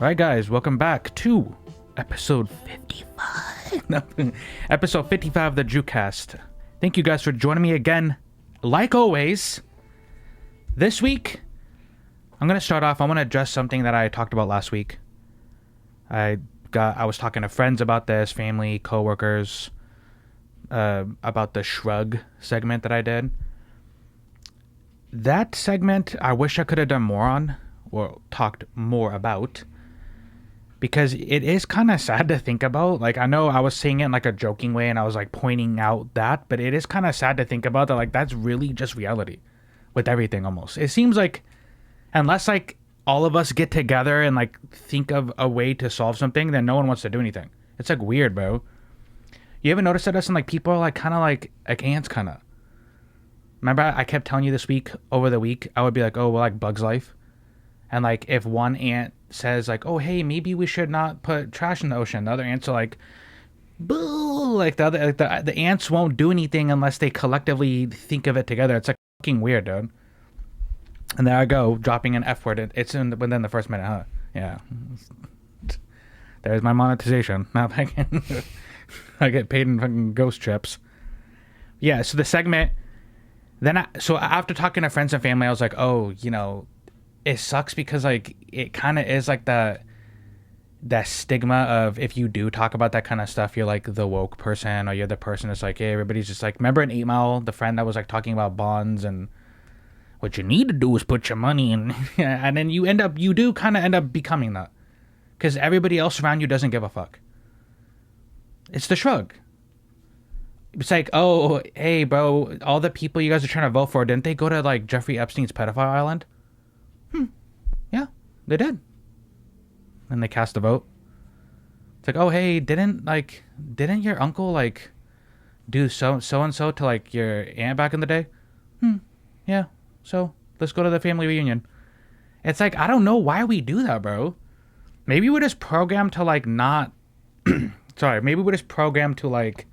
Alright guys, welcome back to episode 55. No, episode 55 of the DrewCast. Thank you guys for joining me again. Like always, this week, I'm going to start off, I want to address something that I talked about last week. I was talking to friends about this, family, coworkers, about the Shrug segment that I did. That segment, I wish I could have done more on, or talked more about, because it is kind of sad to think about. Like, I know I was saying it in like a joking way and I was like pointing out that, but it is kind of sad to think about that. Like, that's really just reality with everything almost. It seems like unless like all of us get together and like think of a way to solve something, then no one wants to do anything. It's like weird, bro. You ever notice that us and like people are like kind of like ants kind of. Remember I kept telling you this week, over the week, I would be like, oh, well, like Bug's Life. And like if one ant says like, oh, hey, maybe we should not put trash in the ocean, the other ants are like, boo, like the ants won't do anything unless they collectively think of it together. It's like fucking weird, dude. And there I go, dropping an F word. It's within the first minute, huh? Yeah. There's my monetization. Now I get paid in fucking ghost trips. Yeah, so the segment, so after talking to friends and family, I was like, oh, you know, it sucks because like it kind of is like that stigma of if you do talk about that kind of stuff, you're like the woke person, or you're the person that's like, hey, everybody's just like, remember in 8 Mile, the friend that was like talking about bonds and what you need to do is put your money in, and then you do kind of end up becoming that because everybody else around you doesn't give a fuck. It's the shrug. It's like, oh, hey, bro, all the people you guys are trying to vote for, didn't they go to like Jeffrey Epstein's pedophile island? Yeah, they did. And they cast a vote. It's like, oh, hey, didn't your uncle like do so and so to like your aunt back in the day? Yeah. So let's go to the family reunion. It's like, I don't know why we do that, bro. Maybe we're just programmed to like not. Sorry, maybe we're just programmed to like.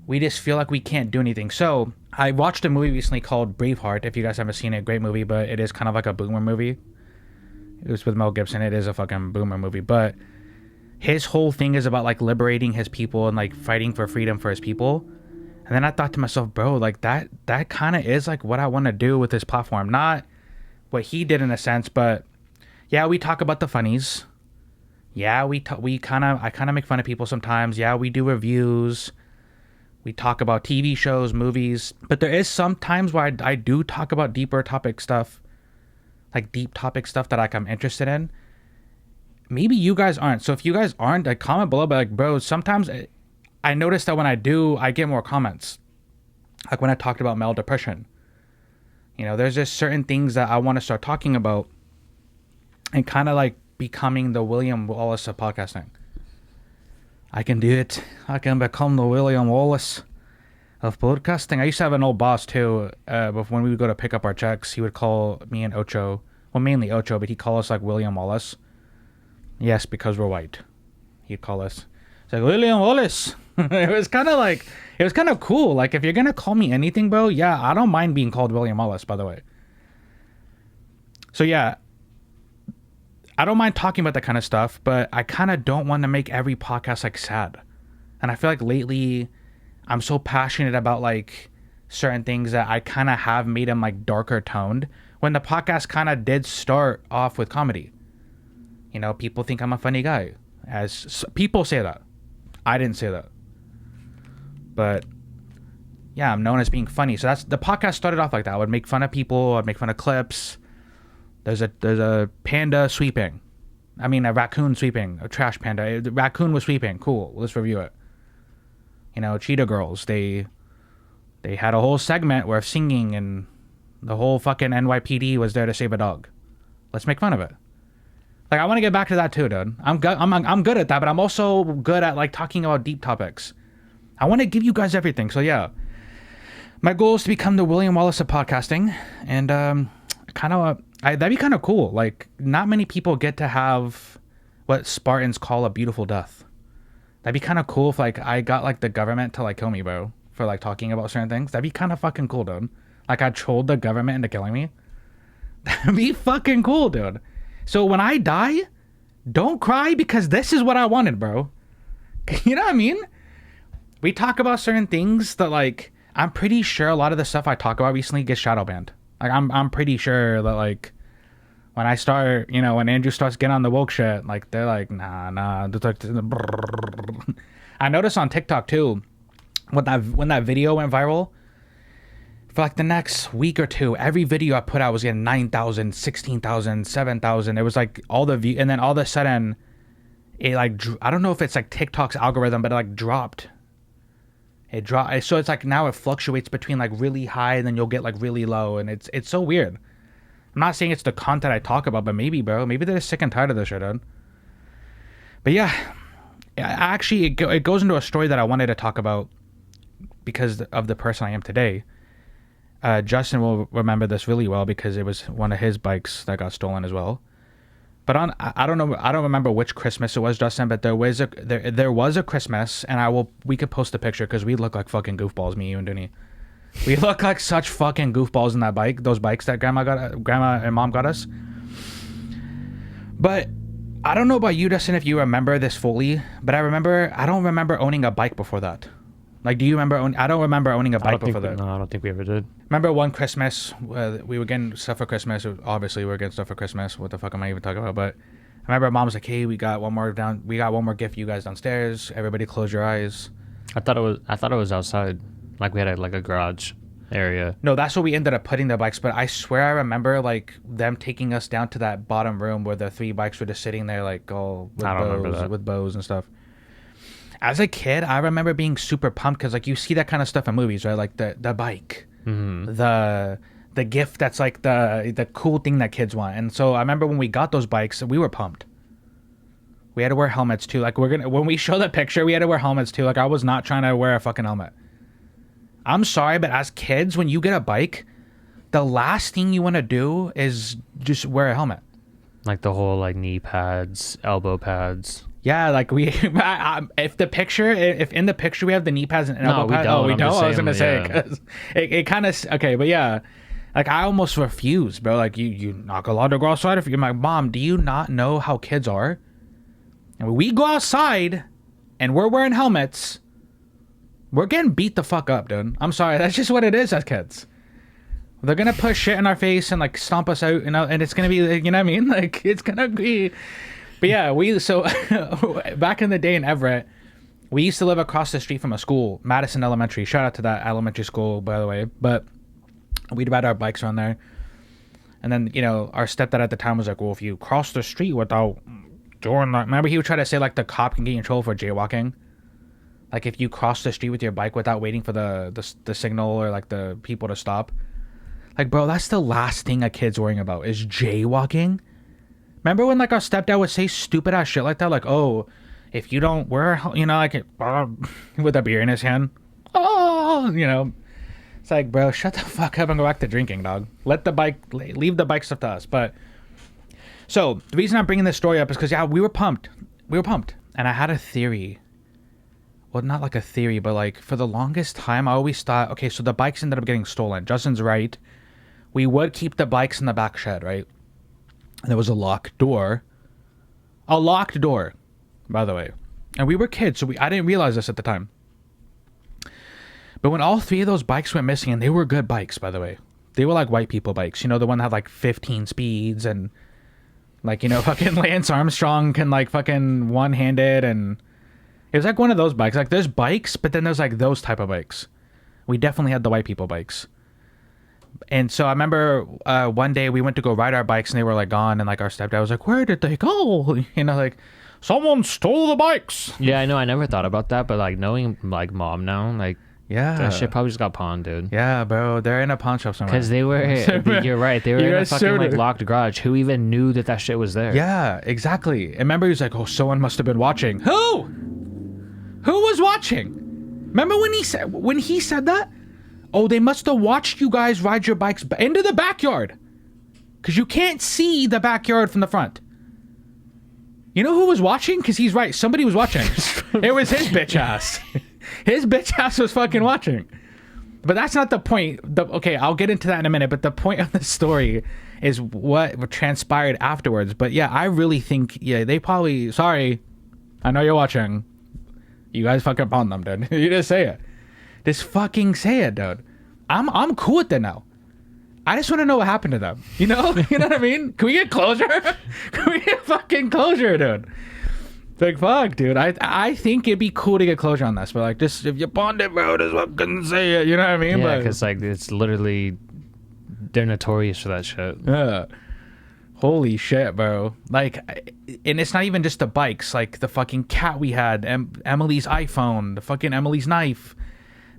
We just feel like we can't do anything. So I watched a movie recently called Braveheart. If you guys haven't seen it, great movie, but it is kind of like a boomer movie. It was with Mel Gibson. It is a fucking boomer movie, but his whole thing is about like liberating his people and like fighting for freedom for his people. And then I thought to myself, bro, like that kind of is like what I want to do with this platform. Not what he did in a sense, but yeah, we talk about the funnies. Yeah, I kind of make fun of people sometimes. Yeah, we do reviews. We talk about TV shows, movies, but there is some times where I do talk about deeper topic stuff, like deep topic stuff that like I'm interested in. Maybe you guys aren't. So if you guys aren't, like comment below, but like, bro, sometimes I notice that when I do, I get more comments. Like when I talked about male depression, you know, there's just certain things that I want to start talking about and kind of like becoming the William Wallace of podcasting. I can do it. I can become the William Wallace of podcasting. I used to have an old boss too. But when we would go to pick up our checks, he would call me and Ocho. Well, mainly Ocho, but he'd call us like William Wallace. Yes, because we're white. He'd call us. It's like, William Wallace. It was kind of cool. Like, if you're going to call me anything, bro, yeah, I don't mind being called William Wallace, by the way. So, yeah. I don't mind talking about that kind of stuff, but I kind of don't want to make every podcast like sad. And I feel like lately I'm so passionate about like certain things that I kind of have made them like darker toned when the podcast kind of did start off with comedy. You know, people think I'm a funny guy, as people say that. I didn't say that. But yeah, I'm known as being funny. So that's the podcast started off like that. I would make fun of people. I'd make fun of clips. There's a panda sweeping. I mean, a raccoon sweeping. A trash panda. The raccoon was sweeping. Cool. Let's review it. You know, Cheetah Girls. They had a whole segment where singing and the whole fucking NYPD was there to save a dog. Let's make fun of it. Like, I want to get back to that too, dude. I'm good at that, but I'm also good at like talking about deep topics. I want to give you guys everything. So yeah, my goal is to become the William Wallace of podcasting, and that'd be kind of cool. Like, not many people get to have what Spartans call a beautiful death. That'd be kind of cool if like I got like the government to like kill me, bro, for like talking about certain things. That'd be kind of fucking cool, dude. Like, I trolled the government into killing me. That'd be fucking cool, dude. So when I die, don't cry because this is what I wanted, bro. You know what I mean? We talk about certain things that, like, I'm pretty sure a lot of the stuff I talk about recently gets shadow banned. Like, I'm pretty sure that, like, when I start, you know, when Andrew starts getting on the woke shit, like, they're like, nah. I noticed on TikTok, too, when that video went viral, for, like, the next week or two, every video I put out was getting 9,000, 16,000, 7,000. It was, like, all the views, and then all of a sudden, it, like, I don't know if it's, like, TikTok's algorithm, but it, like, dropped. It dropped. So it's, like, now it fluctuates between, like, really high, and then you'll get, like, really low, and it's so weird. I'm not saying it's the content I talk about, but maybe, bro. Maybe they're sick and tired of this shit, dude. But yeah, actually, it goes into a story that I wanted to talk about because of the person I am today. Justin will remember this really well because it was one of his bikes that got stolen as well. But I don't know, I don't remember which Christmas it was, Justin. But there was a Christmas, and we could post a picture because we look like fucking goofballs, me, you, and Dooney. We look like such fucking goofballs in that bike, those bikes that grandma and mom got us. But I don't know about you, Dustin, if you remember this fully, but I don't remember owning a bike before that. Like, do you remember? I don't remember owning a bike before that. No, I don't think we ever did. Remember one Christmas, we were getting stuff for Christmas. Obviously, we were getting stuff for Christmas. What the fuck am I even talking about? But I remember mom was like, hey, we got one more gift for you guys downstairs. Everybody close your eyes. I thought it was outside. Like, we had a garage area. No, that's where we ended up putting the bikes. But I swear I remember, like, them taking us down to that bottom room where the 3 bikes were just sitting there, like, all with bows and stuff. As a kid, I remember being super pumped because, like, you see that kind of stuff in movies, right? Like the bike, the gift that's like the cool thing that kids want. And so I remember when we got those bikes, we were pumped. We had to wear helmets too. Like, when we show the picture, we had to wear helmets too. Like, I was not trying to wear a fucking helmet. I'm sorry, but as kids, when you get a bike, the last thing you want to do is just wear a helmet. Like the whole, like, knee pads, elbow pads. Yeah, like if in the picture we have the knee pads and elbow pads. No, we don't. Oh, we don't? I was going to say, yeah. 'cause it kind of, okay, but yeah. Like, I almost refuse, bro. Like, you not allowed to go outside if you're my mom. Do you not know how kids are? And when we go outside and we're wearing helmets, we're getting beat the fuck up, dude. I'm sorry. That's just what it is as kids. They're going to push shit in our face and, like, stomp us out, you know, and it's going to be, you know what I mean? Like, it's going to be... But yeah, so back in the day in Everett, we used to live across the street from a school, Madison Elementary. Shout out to that elementary school, by the way. But we'd ride our bikes around there. And then, you know, our stepdad at the time was like, well, if you cross the street without doing that... Remember, he would try to say, like, the cop can get you in trouble for jaywalking? Like, if you cross the street with your bike without waiting for the signal or, like, the people to stop. Like, bro, that's the last thing a kid's worrying about is jaywalking. Remember when, like, our stepdad would say stupid ass shit like that? Like, oh, if you don't wear, you know, like, with a beer in his hand. Oh, you know. It's like, bro, shut the fuck up and go back to drinking, dog. Leave the bike stuff to us. But, so, the reason I'm bringing this story up is because, yeah, we were pumped. And I had a theory. Well, not like a theory, but, like, for the longest time, I always thought, okay, so the bikes ended up getting stolen. Justin's right. We would keep the bikes in the back shed, right? And there was a locked door. A locked door, by the way. And we were kids, so I didn't realize this at the time. But when all 3 of those bikes went missing, and they were good bikes, by the way. They were like white people bikes. You know, the one that had like 15 speeds and, like, you know, fucking Lance Armstrong can, like, fucking one-handed, and it was like one of those bikes. Like, there's bikes, but then there's, like, those type of bikes. We definitely had the white people bikes. And so I remember one day we went to go ride our bikes and they were, like, gone, and, like, our stepdad was like, where did they go? You know, like, someone stole the bikes. Yeah, I know. I never thought about that, but, like, knowing, like, mom now, like, yeah, that shit probably just got pawned, dude. Yeah, bro, they're in a pawn shop somewhere. Because they were, you're right, they were in a fucking, like, locked garage. Who even knew that shit was there? Yeah, exactly. And remember, he was like, oh, someone must have been watching. Who was watching? Remember when he said that? Oh, they must have watched you guys ride your bikes into the backyard. Because you can't see the backyard from the front. You know who was watching? Because he's right. Somebody was watching. It was his bitch ass. His bitch ass was fucking watching. But that's not the point. Okay, I'll get into that in a minute. But the point of the story is what transpired afterwards. But yeah, I really think, yeah, they probably, sorry, I know you're watching. You guys fucking pawned them, dude. You just say it. Just fucking say it, dude. I'm cool with it now. I just want to know what happened to them. You know? You know what I mean? Can we get closure? Can we get fucking closure, dude? Like, fuck, dude. I think it'd be cool to get closure on this, but like, just if you pawned it, bro, just fucking say it. You know what I mean? Yeah, because like it's literally, they're notorious for that shit. Yeah. Holy shit, bro. Like, and it's not even just the bikes. Like the fucking cat we had, Emily's iPhone, the fucking Emily's knife,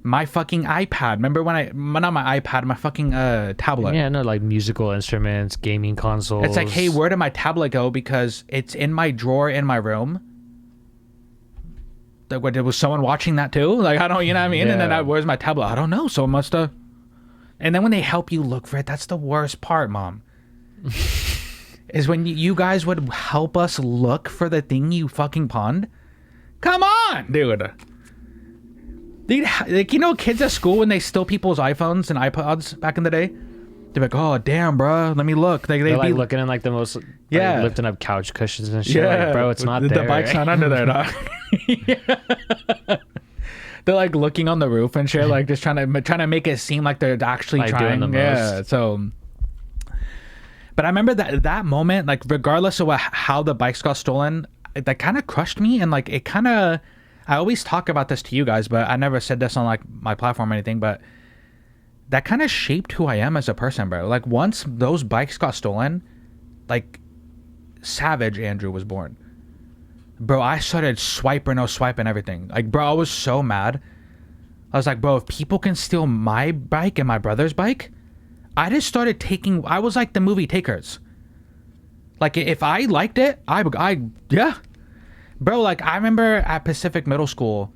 my fucking iPad. Remember when not my iPad, my fucking tablet. Yeah, no, like musical instruments, gaming consoles. It's like, hey, where did my tablet go? Because it's in my drawer in my room. Like, what, was someone watching that too? Like, I don't, you know what I mean? Yeah. And then where's my tablet? I don't know. Someone must have. And then when they help you look for it, that's the worst part, Mom. Is when you guys would help us look for the thing you fucking pawned. Come on, dude. Like, you know, kids at school when they steal people's iPhones and iPods back in the day, they're like, "Oh, damn, bro, let me look." Like they're like looking in like the most, yeah, like, lifting up couch cushions and shit. Yeah, like, bro, it's not there. The bike's not under there, dog. Yeah. They're like looking on the roof and shit, like just trying to make it seem like they're actually like trying. Doing the most. Yeah, so. But I remember that moment, like regardless of how the bikes got stolen, that kind of crushed me, and like it kind of. I always talk about this to you guys, but I never said this on like my platform or anything. But that kind of shaped who I am as a person, bro. Like once those bikes got stolen, like Savage Andrew was born. Bro, I started swiping everything. Like, bro, I was so mad. I was like, bro, if people can steal my bike and my brother's bike, I just started taking. I was like the movie Takers. Like, if I liked it, yeah. Bro, like, I remember at Pacific Middle School,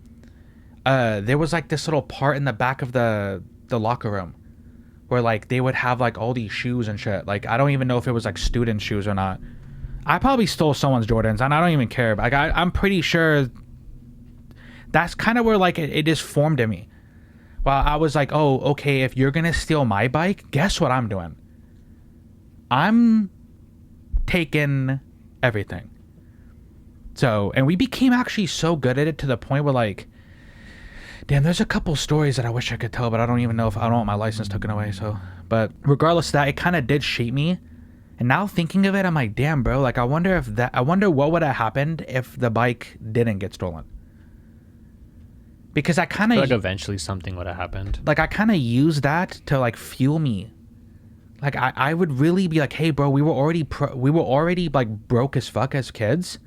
there was like this little part in the back of the locker room where like they would have like all these shoes and shit. Like, I don't even know if it was like student shoes or not. I probably stole someone's Jordans, and I don't even care. Like, I'm pretty sure that's kind of where like it just formed in me. Well, I was like, oh, okay, if you're gonna steal my bike, guess what I'm doing? I'm taking everything. So, and we became actually so good at it to the point where like, damn, there's a couple stories that I wish I could tell, but I don't even know if I don't want my license taken away. So, but regardless of that, it kind of did shape me. And now thinking of it, I'm like, damn, bro, like I wonder what would have happened if the bike didn't get stolen. Because I kind of like eventually something would have happened. Like I kind of used that to like fuel me. Like I would really be like, hey, bro, we were already like broke as fuck as kids.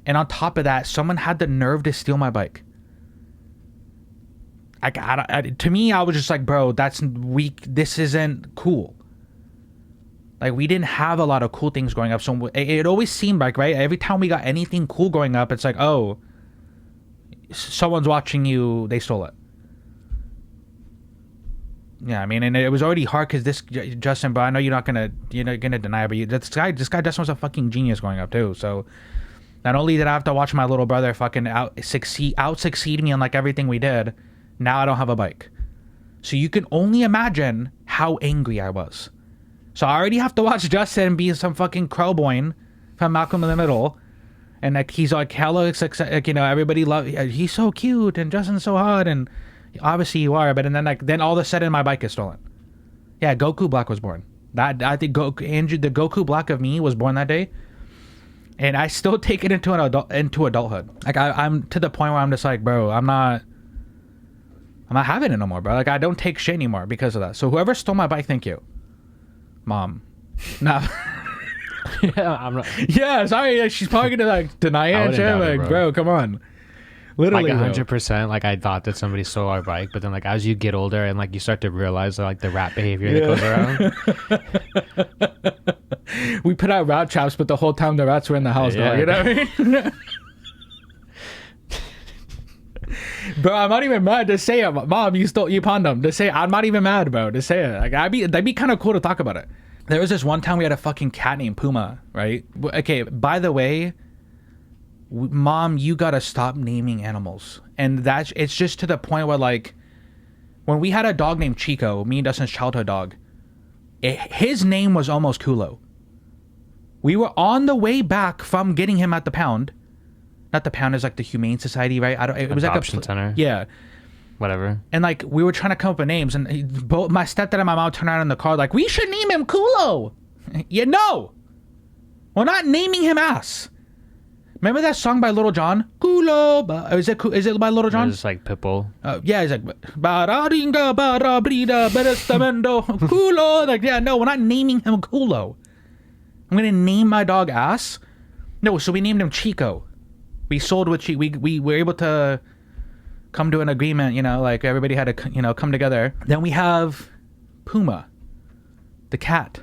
And on top of that, someone had the nerve to steal my bike. To me, I was just like, bro, that's weak. This isn't cool. Like, we didn't have a lot of cool things growing up. So it always seemed like, right? Every time we got anything cool growing up, it's like, oh, someone's watching you. They stole it. Yeah, I mean, and it was already hard because this, Justin, but I know you're not gonna deny it, but this guy Justin was a fucking genius growing up too. So not only did I have to watch my little brother fucking out succeed me on like everything we did, now I don't have a bike. So you can only imagine how angry I was. So I already have to watch Justin be some fucking crowboy from Malcolm in the Middle, and like he's like hella like, you know, everybody he's so cute and Justin's so hot, and obviously you are, but and then all of a sudden my bike is stolen. Yeah, Goku Black was born. That I think Andrew, the Goku Black of me was born that day, and I still take it into adulthood. Like I'm to the point where I'm just like, bro, I'm not having it no more, bro. Like I don't take shit anymore because of that. So whoever stole my bike, thank you. Mom. Nah. Yeah, I'm not. Yeah, sorry. She's probably gonna like deny it and shit. Like, bro, come on. Literally, like 100%. Like I thought that somebody stole our bike, but then like as you get older and like you start to realize like the rat behavior that goes around. We put out rat traps, but the whole time the rats were in the house, yeah. Dog. You know what I mean? Bro, I'm not even mad to say it. Mom, you pawned them. To say I'm not even mad, bro. To say it. Like that'd be kind of cool to talk about it. There was this one time we had a fucking cat named Puma, right? Okay, by the way, Mom, you gotta stop naming animals. And it's just to the point where like when we had a dog named Chico, me and Dustin's childhood dog, his name was almost Kulo. We were on the way back from getting him at the pound. Not the pound, is like the Humane Society, right? It was Adoption like a center. Yeah. Whatever. And like we were trying to come up with names, and both my stepdad and my mom turned around in the car like, we should name him Kulo. Yeah, no, we're not naming him ass. Remember that song by Little John? Kulo. Is it by Little John? It's like Pitbull. Yeah, he's like Bararinga Barabrida Berestamendo Kulo. Like, yeah, no, we're not naming him Kulo. I'm gonna name my dog ass. No, so we named him Chico. We sold with Chico. We were able to come to an agreement, you know, like everybody had to, you know, come together. Then we have Puma, the cat.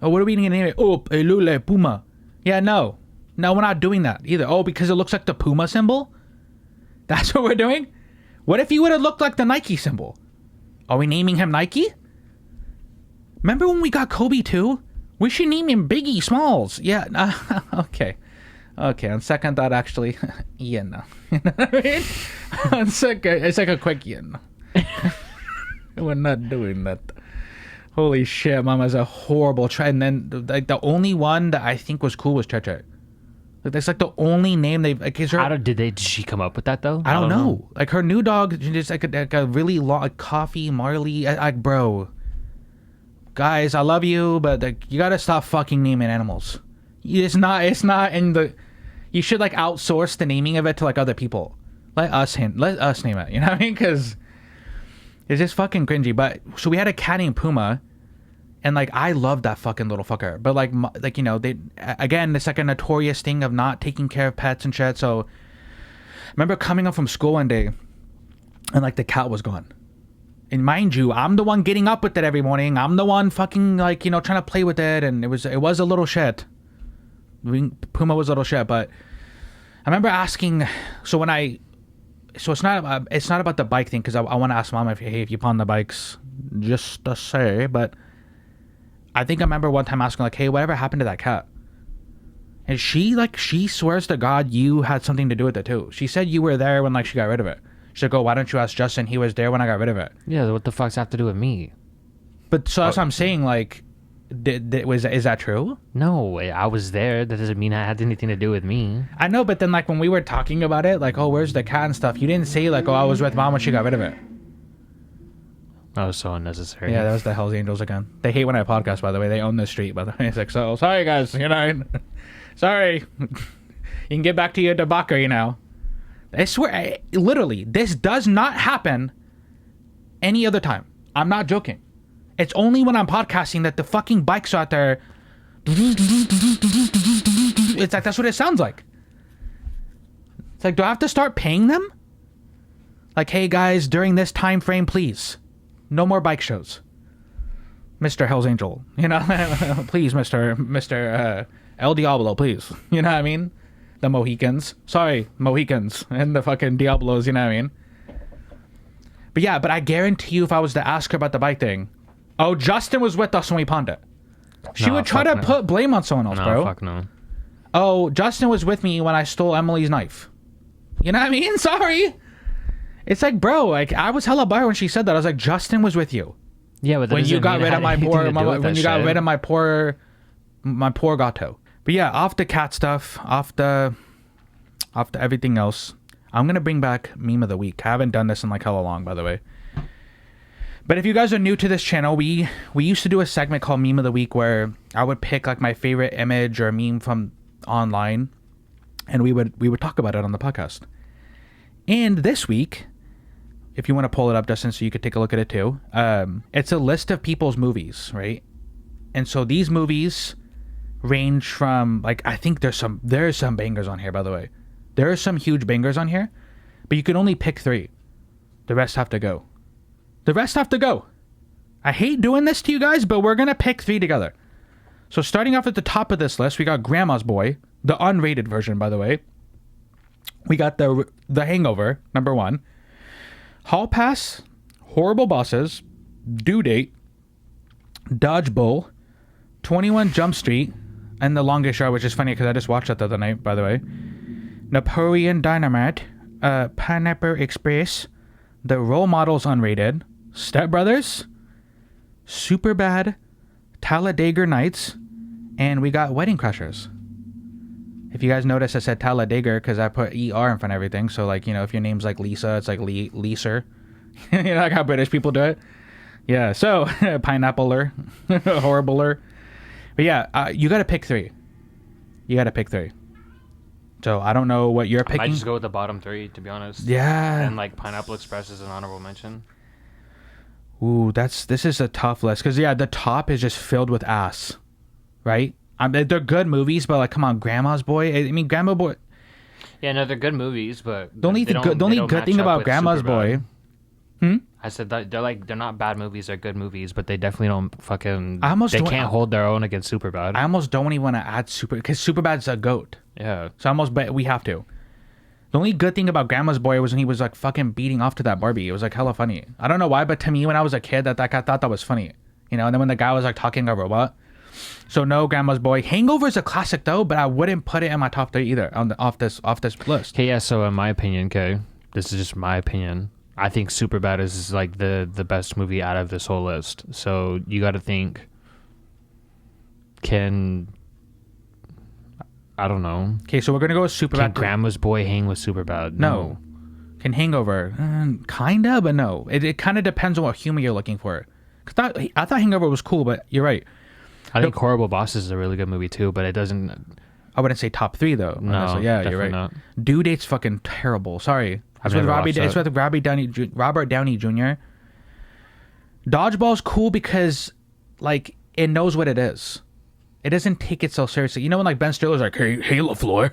Oh, what are we gonna name it? Oh, Elule Puma. Yeah, no, we're not doing that either. Oh, because it looks like the Puma symbol. That's what we're doing. What if he would have looked like the Nike symbol? Are we naming him Nike? Remember when we got Kobe too? We should name him Biggie Smalls. Yeah. Okay. On second thought, actually, yeah, no. You know what I mean? It's like a quick yeah, no. We're not doing that. Holy shit, Mama's a horrible try. And then like the only one that I think was cool was Cheche. Like that's like the only name they've like. Did she come up with that though? I don't know. Like her new dog, just like a really long like Coffee Marley. Like bro, guys, I love you, but like you gotta stop fucking naming animals. It's not in the. You should like outsource the naming of it to like other people. Let us name it. You know what I mean? Because it's just fucking cringy. But so we had a cat named Puma, and like I love that fucking little fucker. But like you know they again it's like a notorious thing of not taking care of pets and shit. So I remember coming up from school one day, and like the cat was gone. And mind you, I'm the one getting up with it every morning. I'm the one fucking like you know trying to play with it, and it was a little shit. Puma was a little shit, but I remember asking. So it's not about the bike thing because I want to ask Mom if you pawn the bikes, just to say. But I think I remember one time asking like, hey, whatever happened to that cat? And she swears to God you had something to do with it too. She said you were there when like she got rid of it. She's like, oh, why don't you ask Justin? He was there when I got rid of it. Yeah, what the fuck's have to do with me? But so that's what I'm saying. Like. Is that true? No, I was there. That doesn't mean it had anything to do with me. I know, but then like when we were talking about it, like, oh, where's the cat and stuff? You didn't say like, oh, I was with Mom when she got rid of it. That was so unnecessary. Yeah, that was the Hells Angels again. They hate when I podcast, by the way. They own the street, by the way. It's like, so sorry guys, you know, sorry. You can get back to your debauchery now. I swear, literally, this does not happen any other time. I'm not joking. It's only when I'm podcasting that the fucking bikes are out there. It's like, that's what it sounds like. It's like, do I have to start paying them? Like, hey guys, during this time frame, please, no more bike shows. Mr. Hell's Angel, you know, please, Mr. El Diablo, please. You know what I mean? The Mohicans. Sorry, Mohicans and the fucking Diablos, you know what I mean? But yeah, but I guarantee you if I was to ask her about the bike thing, oh, Justin was with us when we pawned it. She would try to put blame on someone else, bro. Fuck no. Oh, Justin was with me when I stole Emily's knife. You know what I mean? Sorry. It's like, bro, like I was hella bummed when she said that. I was like, Justin was with you. Yeah, but when you got rid of my poor gato. But yeah, off the cat stuff, off the everything else, I'm gonna bring back meme of the week. I haven't done this in like hella long, by the way. But if you guys are new to this channel, we used to do a segment called Meme of the Week where I would pick like my favorite image or meme from online, and we would talk about it on the podcast. And this week, if you want to pull it up, Justin, so you could take a look at it too, it's a list of people's movies, right? And so these movies range from like, I think there's some bangers on here, by the way. There are some huge bangers on here, but you can only pick 3. The rest have to go. I hate doing this to you guys, but we're going to pick 3 together. So starting off at the top of this list, we got Grandma's Boy, the unrated version, by the way. We got the Hangover, number 1. Hall Pass, Horrible Bosses, Due Date, Dodgeball, 21 Jump Street, and The Longest Yard, which is funny because I just watched that the other night, by the way. Napoleon Dynamite, Pineapple Express, The Role Models unrated, Step Brothers, Superbad, Talladega Nights, and we got Wedding Crashers. If you guys notice, I said Talladega because I put ER in front of everything. So, like, if your name's like Lisa, it's like Leeser. Like how British people do it. Yeah, so, Pineappler, Horribler. But yeah, you got to pick three. So, I don't know what you're picking. I might just go with the bottom three, to be honest. Yeah. And, like, Pineapple Express is an honorable mention. Ooh, this is a tough list. Because, yeah, the top is just filled with ass. Right? They're good movies, but, like, come on, Grandma's Boy. I mean, Grandma Boy. Yeah, no, they're good movies, but The only good thing about Grandma's Boy. I said that they're not bad movies, they're good movies, but they definitely don't fucking. They can't hold their own against Superbad. I almost don't even want to add because Superbad's a goat. Yeah. So I almost bet we have to. The only good thing about Grandma's Boy was when he was like fucking beating off to that Barbie. It was like hella funny. I don't know why, but to me when I was a kid, I thought that was funny. And then when the guy was like talking a robot. So no, Grandma's Boy. Hangover is a classic though, but I wouldn't put it in my top 3 either off this list. Okay, yeah. So in my opinion, this is just my opinion. I think Superbad is like the best movie out of this whole list. So you got to think. I don't know. Okay, so we're gonna go with Superbad. Can Grandma's Boy hang with Superbad? No. Can Hangover? Kinda, but no. It kind of depends on what humor you're looking for. I thought Hangover was cool, but you're right. I think Horrible Bosses is a really good movie too, but it doesn't. I wouldn't say top 3 though. No, honestly. Yeah, you're right. not. Due Date's fucking terrible. Sorry. It's with Robert Downey Jr. Dodgeball's cool because, like, it knows what it is. It doesn't take it so seriously. When like Ben Stiller's like, hey LaFleur.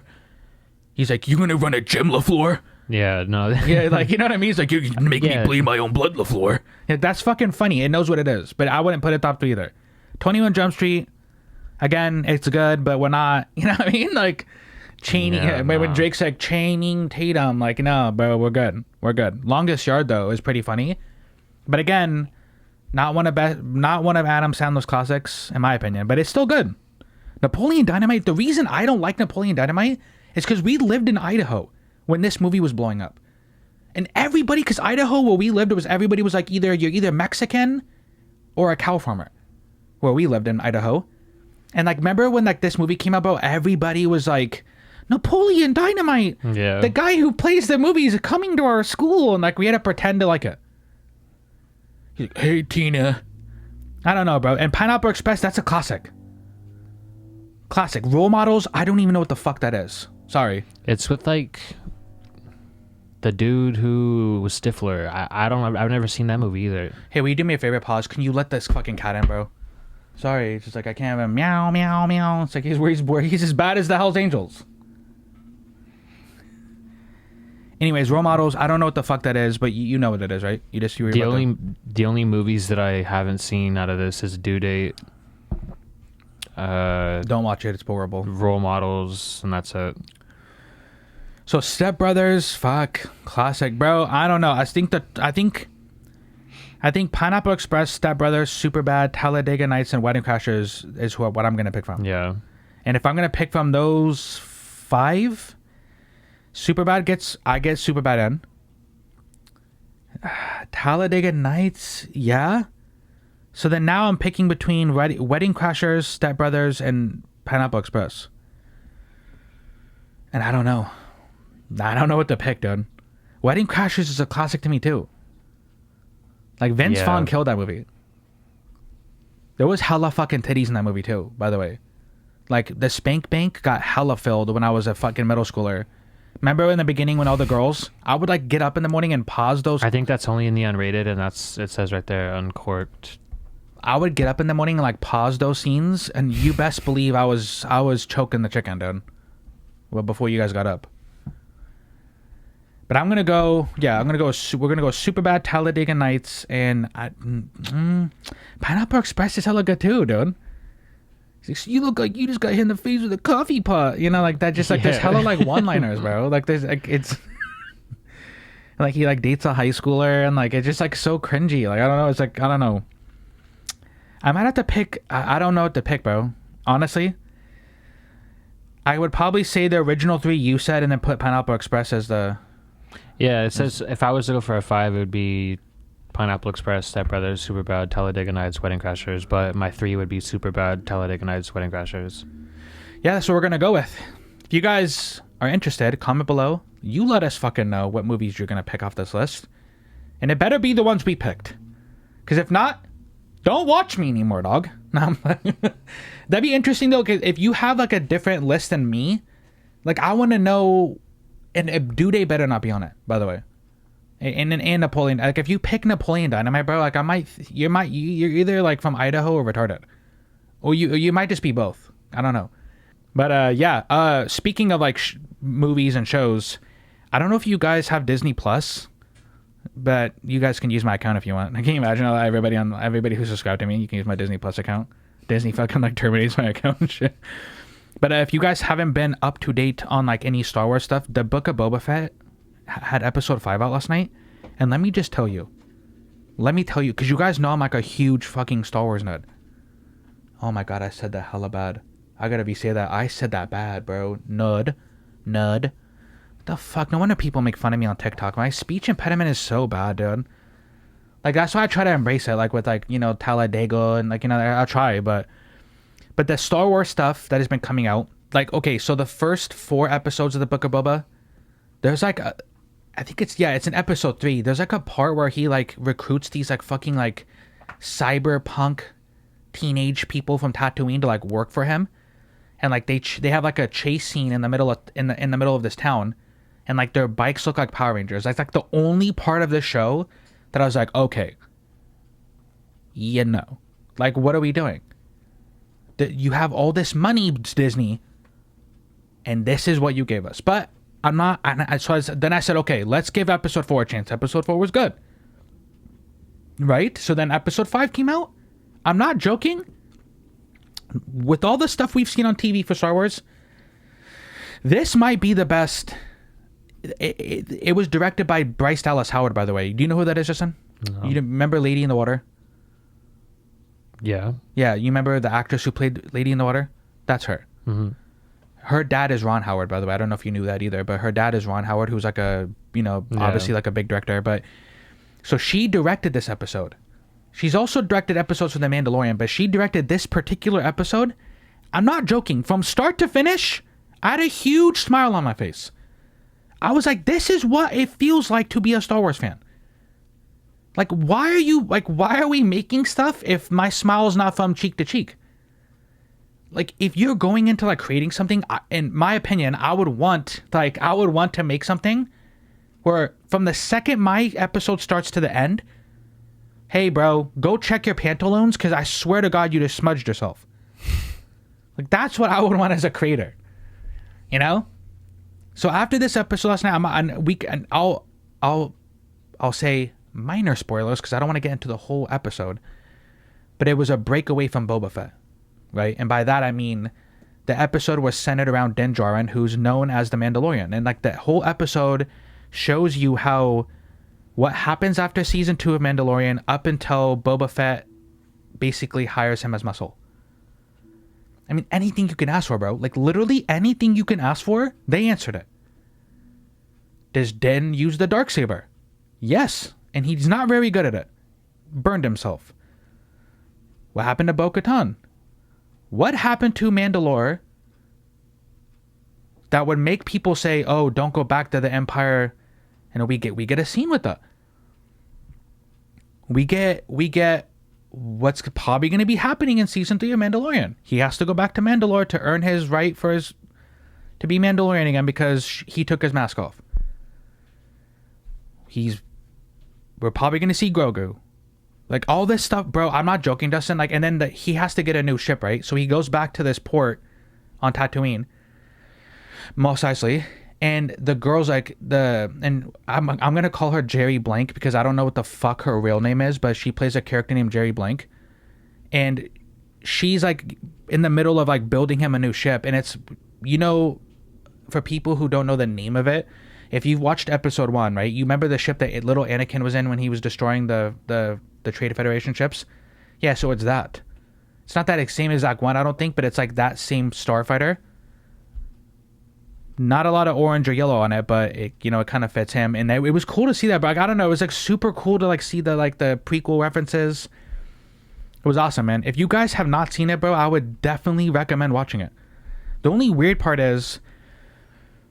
He's like, you gonna run a gym, LaFleur? Yeah, no. Yeah, like, you know what I mean? He's like, you make me bleed my own blood, LaFleur. Yeah, that's fucking funny. It knows what it is. But I wouldn't put it top 3 either. 21 Jump Street, again, it's good, but we're not, you know what I mean? Like, chaining, when Drake's like, chaining Tatum, like, no, bro, we're good. Longest Yard, though, is pretty funny. But again, not one of Adam Sandler's classics, in my opinion, but it's still good. Napoleon Dynamite, the reason I don't like Napoleon Dynamite is because we lived in Idaho when this movie was blowing up. And everybody, because Idaho, where we lived, everybody was like, you're either Mexican or a cow farmer. Where we lived in Idaho. And like, remember when like this movie came out, everybody was like, Napoleon Dynamite. Yeah. The guy who plays the movie is coming to our school, and like we had to pretend to like it. He's like, hey Tina. I don't know, bro. And Pineapple Express, that's a classic. Role Models, I don't even know what the fuck that is. Sorry. It's with like the dude who was Stifler. I've never seen that movie either. Hey, will you do me a favor? Pause. Can you let this fucking cat in, bro? Sorry, it's just like I can't have him meow meow meow. It's like he's as bad as the Hell's Angels. Anyways, Role Models, I don't know what the fuck that is, but you know what it is, right? The only movies that I haven't seen out of this is Due Date. Don't watch it, it's horrible. Role Models, and that's it. So Step Brothers, fuck, classic, bro. I don't know. I think Pineapple Express, Step Brothers, Superbad, Talladega Nights, and Wedding Crashers is what I'm gonna pick from. Yeah. And if I'm gonna pick from those 5, I get Superbad in. Talladega Nights, yeah. So then now I'm picking between Wedding Crashers, Step Brothers, and Pineapple Express. And I don't know. I don't know what to pick, dude. Wedding Crashers is a classic to me too. Like Vince Vaughn killed that movie. There was hella fucking titties in that movie too, by the way. Like the spank bank got hella filled when I was a fucking middle schooler. Remember in the beginning when all the girls, I would like get up in the morning and pause those. I think that's only in the unrated, and it says right there, uncorked. I would get up in the morning and like pause those scenes, and you best believe I was choking the chicken, dude. Well, before you guys got up. But we're gonna go Superbad, Talladega Nights, and Pineapple Express is hella good too, dude. You look like you just got hit in the face with a coffee pot, like that. Just like there's hella like one-liners, bro. Like there's like it's like he like dates a high schooler, and like it's just like so cringy. Like I don't know. It's like I don't know. I might have to pick. I don't know what to pick, bro. Honestly, I would probably say the original 3 you said, and then put Pineapple Express as the. Yeah, it says if I was to go for a 5, it would be Pineapple Express, Step Brothers, Superbad, Talladega Nights, Wedding Crashers. But my 3 would be Superbad, Talladega Nights, Wedding Crashers. Yeah, that's what we're gonna go with. If you guys are interested, comment below. You let us fucking know what movies you're gonna pick off this list, and it better be the ones we picked. Because if not, don't watch me anymore, dog. No, that'd be interesting though. Cause if you have like a different list than me, like I want to know. And Due Day better not be on it, by the way. And Napoleon, like if you pick Napoleon Dynamite, bro, like you're either like from Idaho or retarded, or you might just be both. I don't know. But yeah. Speaking of like movies and shows, I don't know if you guys have Disney Plus, but you guys can use my account if you want. Can you imagine everybody who's subscribed to me? You can use my Disney Plus account. Disney fucking like terminates my account and shit. But if you guys haven't been up to date on like any Star Wars stuff, the Book of Boba Fett had episode 5 out last night, and let me tell you, because you guys know I'm like a huge fucking Star Wars nerd. Oh my god, I said that hella bad. I gotta say that I said that bad, bro. Nud. The fuck? No wonder people make fun of me on TikTok. My speech impediment is so bad, dude. Like that's why I try to embrace it, like with like Talladega and like I'll try, but the Star Wars stuff that has been coming out, like okay, so the first 4 episodes of the Book of Boba, there's like I think it's in episode 3. There's like a part where he like recruits these like fucking like cyberpunk teenage people from Tatooine to like work for him, and like they have like a chase scene in the middle of this town, and like their bikes look like Power Rangers. That's like the only part of this show that I was like, okay, like what are we doing? You have all this money, Disney, and this is what you gave us. But I'm not. Then I said, okay, let's give episode 4 a chance. Episode 4 was good, right? So then episode 5 came out. I'm not joking. With all the stuff we've seen on TV for Star Wars, this might be the best. It was directed by Bryce Dallas Howard, by the way. Do you know who that is, Justin? No. You remember Lady in the Water? Yeah. Yeah, you remember the actress who played Lady in the Water? That's her. Mm-hmm. Her dad is Ron Howard, by the way. I don't know if you knew that either, but her dad is Ron Howard, who's like obviously like a big director. But so she directed this episode. She's also directed episodes for The Mandalorian, but she directed this particular episode. I'm not joking. From start to finish, I had a huge smile on my face. I was like, this is what it feels like to be a Star Wars fan. Like, why are we making stuff if my smile is not from cheek to cheek? Like, if you're going into like creating something, in my opinion, I would want to make something where from the second my episode starts to the end, hey bro, go check your pantaloons because I swear to God you just smudged yourself. Like that's what I would want as a creator, So after this episode last night, I'll say minor spoilers because I don't want to get into the whole episode, but it was a break away from Boba Fett, right? And by that I mean the episode was centered around Din Djarin, who's known as the Mandalorian, and like the whole episode shows you what happens after season 2 of Mandalorian up until Boba Fett basically hires him as muscle. I mean, anything you can ask for, bro. Like literally anything you can ask for, they answered it. Does Din use the Darksaber? Yes. And he's not very good at it. Burned himself. What happened to Bo-Katan? What happened to Mandalore that would make people say, oh, don't go back to the Empire? And we get a scene with that. We get what's probably going to be happening in season 3 of Mandalorian. He has to go back to Mandalore to earn his right to be Mandalorian again because he took his mask off. We're probably going to see Grogu. Like all this stuff, bro. I'm not joking, Dustin. Like, and then he has to get a new ship, right? So he goes back to this port on Tatooine, Mos Eisley, and the girl's like and I'm gonna call her Jerry Blank because I don't know what the fuck her real name is, but she plays a character named Jerry Blank, and she's like in the middle of like building him a new ship, and it's for people who don't know the name of it. If you've watched episode 1, right, you remember the ship that little Anakin was in when he was destroying the Trade Federation ships? Yeah, so it's that. It's not that same exact one, I don't think, but it's like that same starfighter. Not a lot of orange or yellow on it, but it, you know, it kind of fits him. And it was cool to see that. But like, I don't know, it was like super cool to like see the like the prequel references. It was awesome, man. If you guys have not seen it, bro, I would definitely recommend watching it. The only weird part is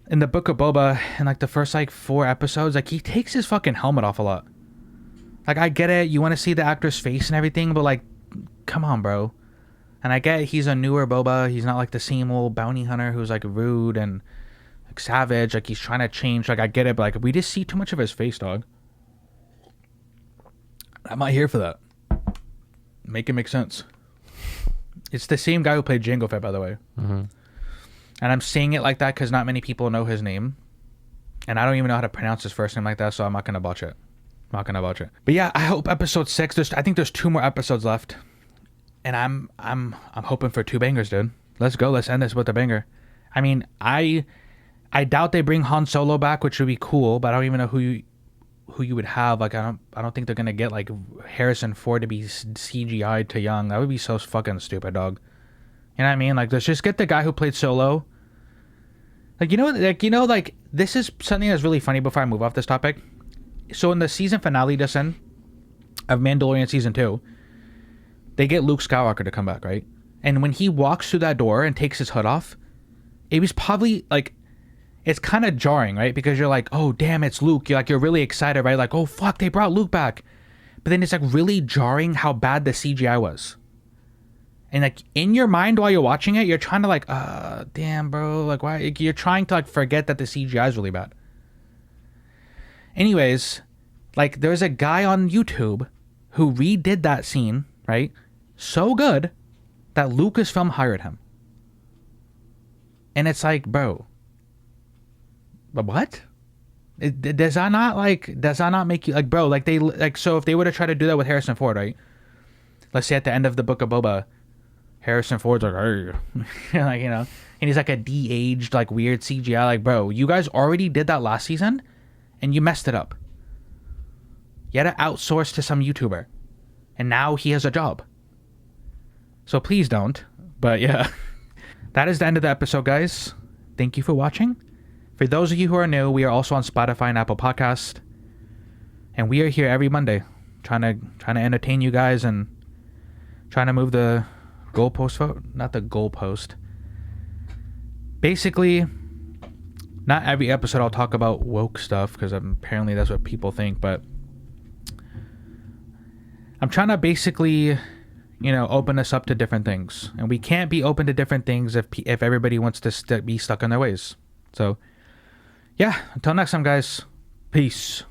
in the Book of Boba, in like the first like 4 episodes, like he takes his fucking helmet off a lot. Like, I get it, you want to see the actor's face and everything, but like, come on, bro. And I get he's a newer Boba. He's not like the same old bounty hunter who's like rude and like savage. Like, he's trying to change. Like, I get it, but like, we just see too much of his face, dog. I'm not here for that. Make it make sense. It's the same guy who played Jango Fett, by the way. Mm-hmm. And I'm saying it like that because not many people know his name. And I don't even know how to pronounce his first name like that, so I'm not going to botch it. But yeah, I hope episode 6, I think there's 2 more episodes left. And I'm hoping for 2 bangers, dude. Let's go. Let's end this with a banger. I mean, I doubt they bring Han Solo back, which would be cool, but I don't even know who you would have. Like, I don't think they're going to get like Harrison Ford to be CGI'd to young. That would be so fucking stupid, dog. You know what I mean? Like, let's just get the guy who played Solo. Like, like this is something that's really funny before I move off this topic. So in the season finale of Mandalorian season 2, they get Luke Skywalker to come back, right? And when he walks through that door and takes his hood off, it was probably like, it's kind of jarring, right? Because you're like, oh damn, it's Luke. You're really excited, right? Like, oh fuck, they brought Luke back. But then it's like really jarring how bad the CGI was. And like in your mind while you're watching it, you're trying to like, damn, bro, like why? You're trying to like forget that the CGI is really bad. Anyways, like there's a guy on YouTube who redid that scene, right? So good that Lucasfilm hired him. And it's like, bro, but what? Does that not make you like, bro, like they like, so if they would have tried to do that with Harrison Ford, right? Let's say at the end of the Book of Boba, Harrison Ford's like, hey, like, you know, and he's like a de-aged, like weird CGI. Like, bro, you guys already did that last season, and you messed it up. You had to outsource to some YouTuber, and now he has a job. So please don't. But yeah, that is the end of the episode, guys. Thank you for watching. For those of you who are new, we are also on Spotify and Apple Podcast, and we are here every Monday, trying to entertain you guys and trying to move the not the goalpost. Basically, not every episode I'll talk about woke stuff because apparently that's what people think, but I'm trying to basically, you know, open us up to different things, and we can't be open to different things if everybody wants to be stuck in their ways. So, yeah, until next time, guys. Peace.